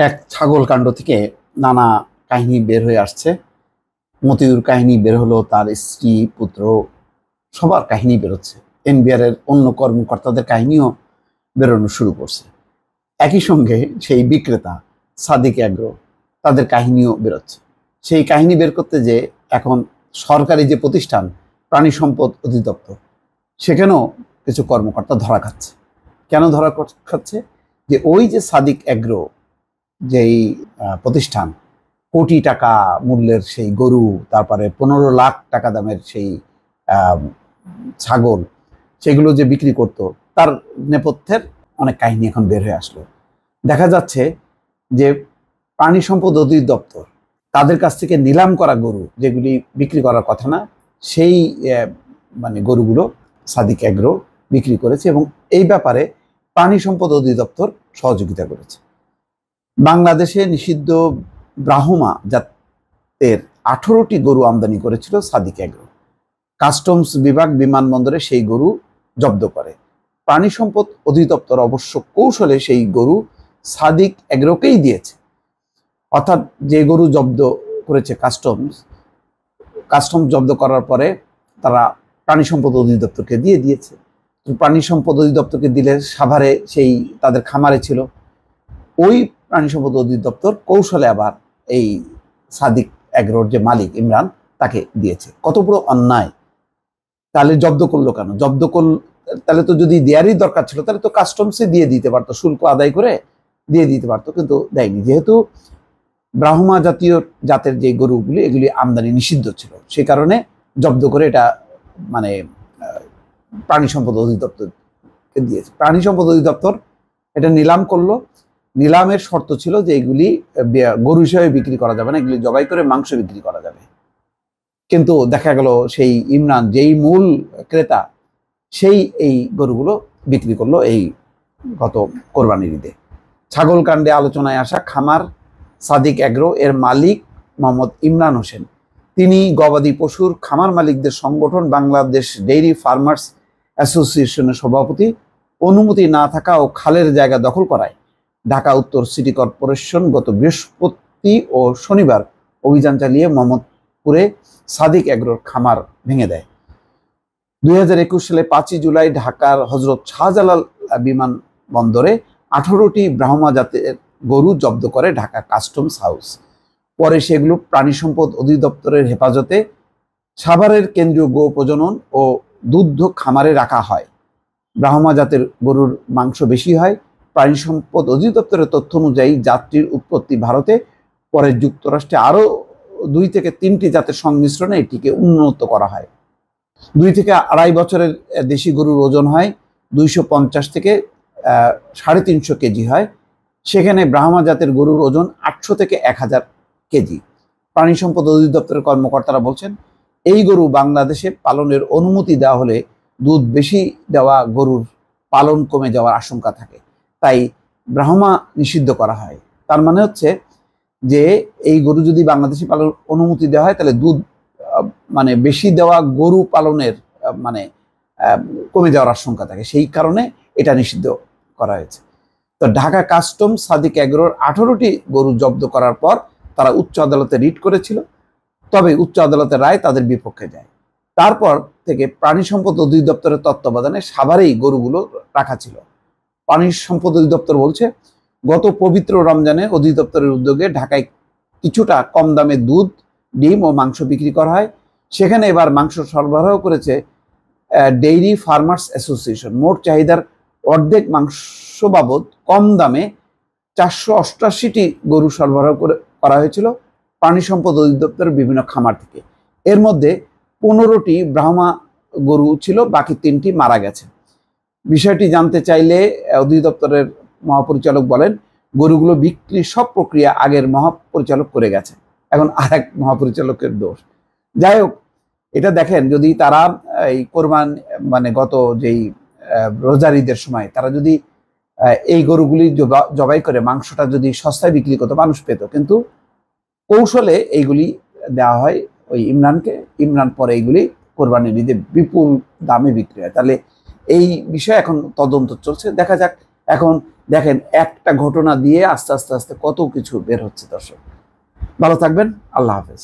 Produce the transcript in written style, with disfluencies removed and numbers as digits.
এক ছাগল কাণ্ড থেকে নানা কাহিনী বের হয়ে আসছে। মতিউর কাহিনী বের হলো, তার স্ত্রী পুত্র সবার কাহিনী বেরোচ্ছে। এনবিআর এর অন্য কর্মকর্তাদের কাহিনীও বেরোনো শুরু করছে। একই সঙ্গে সেই বিক্রেতা সাদিক অ্যাগ্রো, তাদের কাহিনীও বেরোচ্ছে। সেই কাহিনী বের করতে যে এখন সরকারি যে প্রতিষ্ঠান প্রাণী সম্পদ অধিদপ্তর, সেখানেও কিছু কর্মকর্তা ধরা খাচ্ছে। কেন ধরা খাচ্ছে? যে ওই যে সাদিক অ্যাগ্রো যেই প্রতিষ্ঠান, কোটি টাকা মূল্যের সেই গরু, তারপরে 15 লাখ টাকা দামের সেই ছাগল, সেগুলো যে বিক্রি করত, তার নেপথ্যের অনেক কাহিনী এখন বের হয়ে আসলো। দেখা যাচ্ছে যে প্রাণী সম্পদ অধিদপ্তর তাদের কাছ থেকে নিলাম করা গরু, যেগুলি বিক্রি করার কথা না, সেই গরুগুলো সাদিক অ্যাগ্রো বিক্রি করেছে এবং এই ব্যাপারে প্রাণী সম্পদ অধিদপ্তর সহযোগিতা করেছে। বাংলাদেশে নিষিদ্ধ ব্রাহ্মা জাতের 18টি গরু আমদানি করেছিল সাদিক অ্যাগ্রো। কাস্টমস বিভাগ বিমানবন্দরে সেই গরু জব্দ করে। প্রাণী সম্পদ অধিদপ্তর অবশ্য কৌশলে সেই গরু সাদিক অ্যাগ্রোকেই দিয়েছে। অর্থাৎ যে গরু জব্দ করেছে কাস্টমস জব্দ করার পরে তারা প্রাণী সম্পদ অধিদপ্তরকে দিয়েছে। প্রাণী সম্পদ অধিদপ্তরকে দিলে সাভারে সেই তাদের খামারে ছিল, ওই প্রাণী সম্পদ অধিদপ্তর কৌশলে আবার এই সাদিক অ্যাগ্রোর যে মালিক ইমরান, তাকে দিয়েছে। কত বড় অন্যায়! তাহলে জব্দ করলো কেন? তাহলে তো যদি দেয়ারই দরকার ছিল, তাহলে তো কাস্টমসে দিয়ে দিতে পারতো, শুল্ক আদায় করে দিয়ে দিতে পারতো, কিন্তু দেয়নি। যেহেতু ব্রাহ্মা জাতের যে গরুগুলি, এগুলি আমদানি নিষিদ্ধ ছিল, সেই কারণে জব্দ করে এটা প্রাণী সম্পদ অধিদপ্তরকে দিয়েছে। প্রাণী সম্পদ অধিদপ্তর এটা নিলাম করলো। নিলামের শর্ত ছিল যে এগুলি গরু হিসেবে বিক্রি করা যাবে না, এগুলি জবাই করে মাংস বিক্রি করা যাবে। কিন্তু দেখা গেল সেই ইমরান, যেই মূল ক্রেতা, সেই এই গরুগুলো বিক্রি করলো এই গত কোরবানির ঈদে। ছাগল কাণ্ডে আলোচনায় আসা খামার সাদিক অ্যাগ্রো এর মালিক মোহাম্মদ ইমরান হোসেন, তিনি গবাদি পশুর খামার মালিকদের সংগঠন বাংলাদেশ ডেইরি ফার্মার্স অ্যাসোসিয়েশনের সভাপতি। অনুমতি না থাকা ও খালের জায়গা দখল করায় ঢাকা উত্তর সিটি কর্পোরেশন গত বৃহস্পতি ও শনিবার অভিযান চালিয়ে মোহাম্মদপুরে সাদিক অ্যাগ্রোর খামার ভেঙে দেয়। 2021 সালে 5 জুলাই ঢাকার হযরত শাহজালাল বিমানবন্দরে 18টি ব্রাহ্মা জাতের গরু জব্দ করে ঢাকা কাস্টমস হাউস। পরে সেগুলো প্রাণী সম্পদ অধিদপ্তরের হেফাজতে সাভারের কেন্দ্রীয় গো প্রজনন ও দুগ্ধ খামারে রাখা হয়। ব্রাহ্মা জাতের গরুর মাংস বেশি হয়। প্রাণী সম্পদ অধিদপ্তরের তথ্য অনুযায়ী জাতটির উৎপত্তি ভারতে, পরে যুক্তরাষ্ট্রে আরও 2 থেকে 3টি জাতের সংমিশ্রণে এটিকে উন্নত করা হয়। 2 থেকে 2.5 বছরের দেশি গরুর ওজন হয় 250 থেকে 350 কেজি হয়। সেখানে ব্রাহ্মা জাতের গরুর ওজন 800 থেকে 1000 কেজি। প্রাণী সম্পদ অধিদপ্তরের কর্মকর্তারা বলছেন, এই গরু বাংলাদেশে পালনের অনুমতি দেওয়া হলে দুধ বেশি দেওয়া গরুর পালন কমে যাওয়ার আশঙ্কা থাকে, তাই ব্রাহ্মা নিষিদ্ধ করা হয়। তার মানে হচ্ছে যে এই গরু যদি বাংলাদেশে পালন অনুমতি দেওয়া হয়, তাহলে দুধ বেশি দেওয়া গরু পালনের কমে যাওয়ার আশঙ্কা থাকে, সেই কারণে এটা নিষিদ্ধ করা হয়েছে। তো ঢাকা কাস্টম সাদিক অ্যাগ্রোর 18টি গরু জব্দ করার পর তারা উচ্চ আদালতে রিট করেছিল, তবে উচ্চ আদালতের রায় তাদের বিপক্ষে যায়। তারপর থেকে প্রাণী সম্পদ অধিদপ্তরের তত্ত্বাবধানে সাভারেই গরুগুলো রাখা ছিল। প্রাণী সম্পদ অধিদপ্তর বলছে, গত পবিত্র রমজানে অধিদপ্তরের উদ্যোগে ঢাকায় কিছুটা কম দামে দুধ, ডিম ও মাংস বিক্রি করা হয়। সেখানে এবার মাংস সরবরাহ করেছে ডেইরি ফার্মার্স অ্যাসোসিয়েশন। মোট চাহিদার অর্ধেক মাংস বাবদ কম দামে 488টি গরু সরবরাহ করা হয়েছিল প্রাণী সম্পদ অধিদপ্তরের বিভিন্ন খামার থেকে। এর মধ্যে 15টি ব্রাহ্মা গরু ছিল, বাকি 3টি মারা গেছে। বিষয়টি জানতে চাইলে অধিদপ্তরের মহাপরিচালক বলেন, গরুগুলো বিক্রির সব প্রক্রিয়া আগের মহাপরিচালক করে গেছে, এখন আরেক মহাপরিচালকের দোষ। যাই হোক, এটা দেখেন, যদি তারা এই কোরবান গত যেই রোজার ঈদের সময় তারা যদি এই গরুগুলি জবাই করে মাংসটা যদি সস্তায় বিক্রি করতো, মানুষ পেত, কিন্তু কৌশলে এইগুলি দেওয়া হয় ওই ইমরানকে। ইমরান পরে এইগুলি কোরবানির ঈদে বিপুল দামে বিক্রি হয়। তাহলে এই বিষয়ে এখন তদন্ত চলছে, দেখা যাক এখন দেখেন একটা ঘটনা দিয়ে আস্তে আস্তে আস্তে কত কিছু বের হচ্ছে। দর্শক ভালো থাকবেন, আল্লাহ হাফেজ।